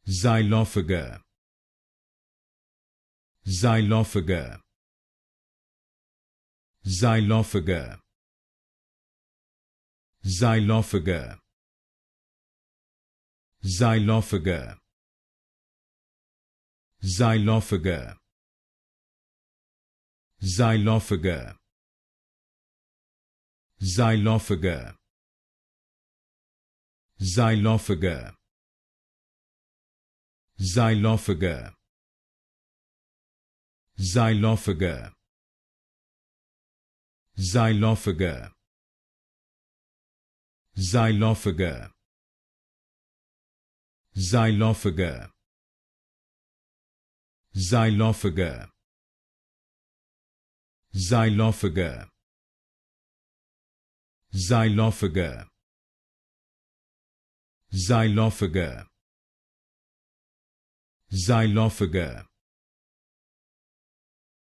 Xylophaga, Xylophaga, Xylophaga, Xylophaga, Xylophaga, Xylophaga, Xylophaga, Xylophaga, Xylophaga, Xylophaga, Xylophaga, Xylophaga, Xylophaga, Xylophaga, Xylophaga, Xylophaga, Xylophaga, Xylophaga, Xylophaga,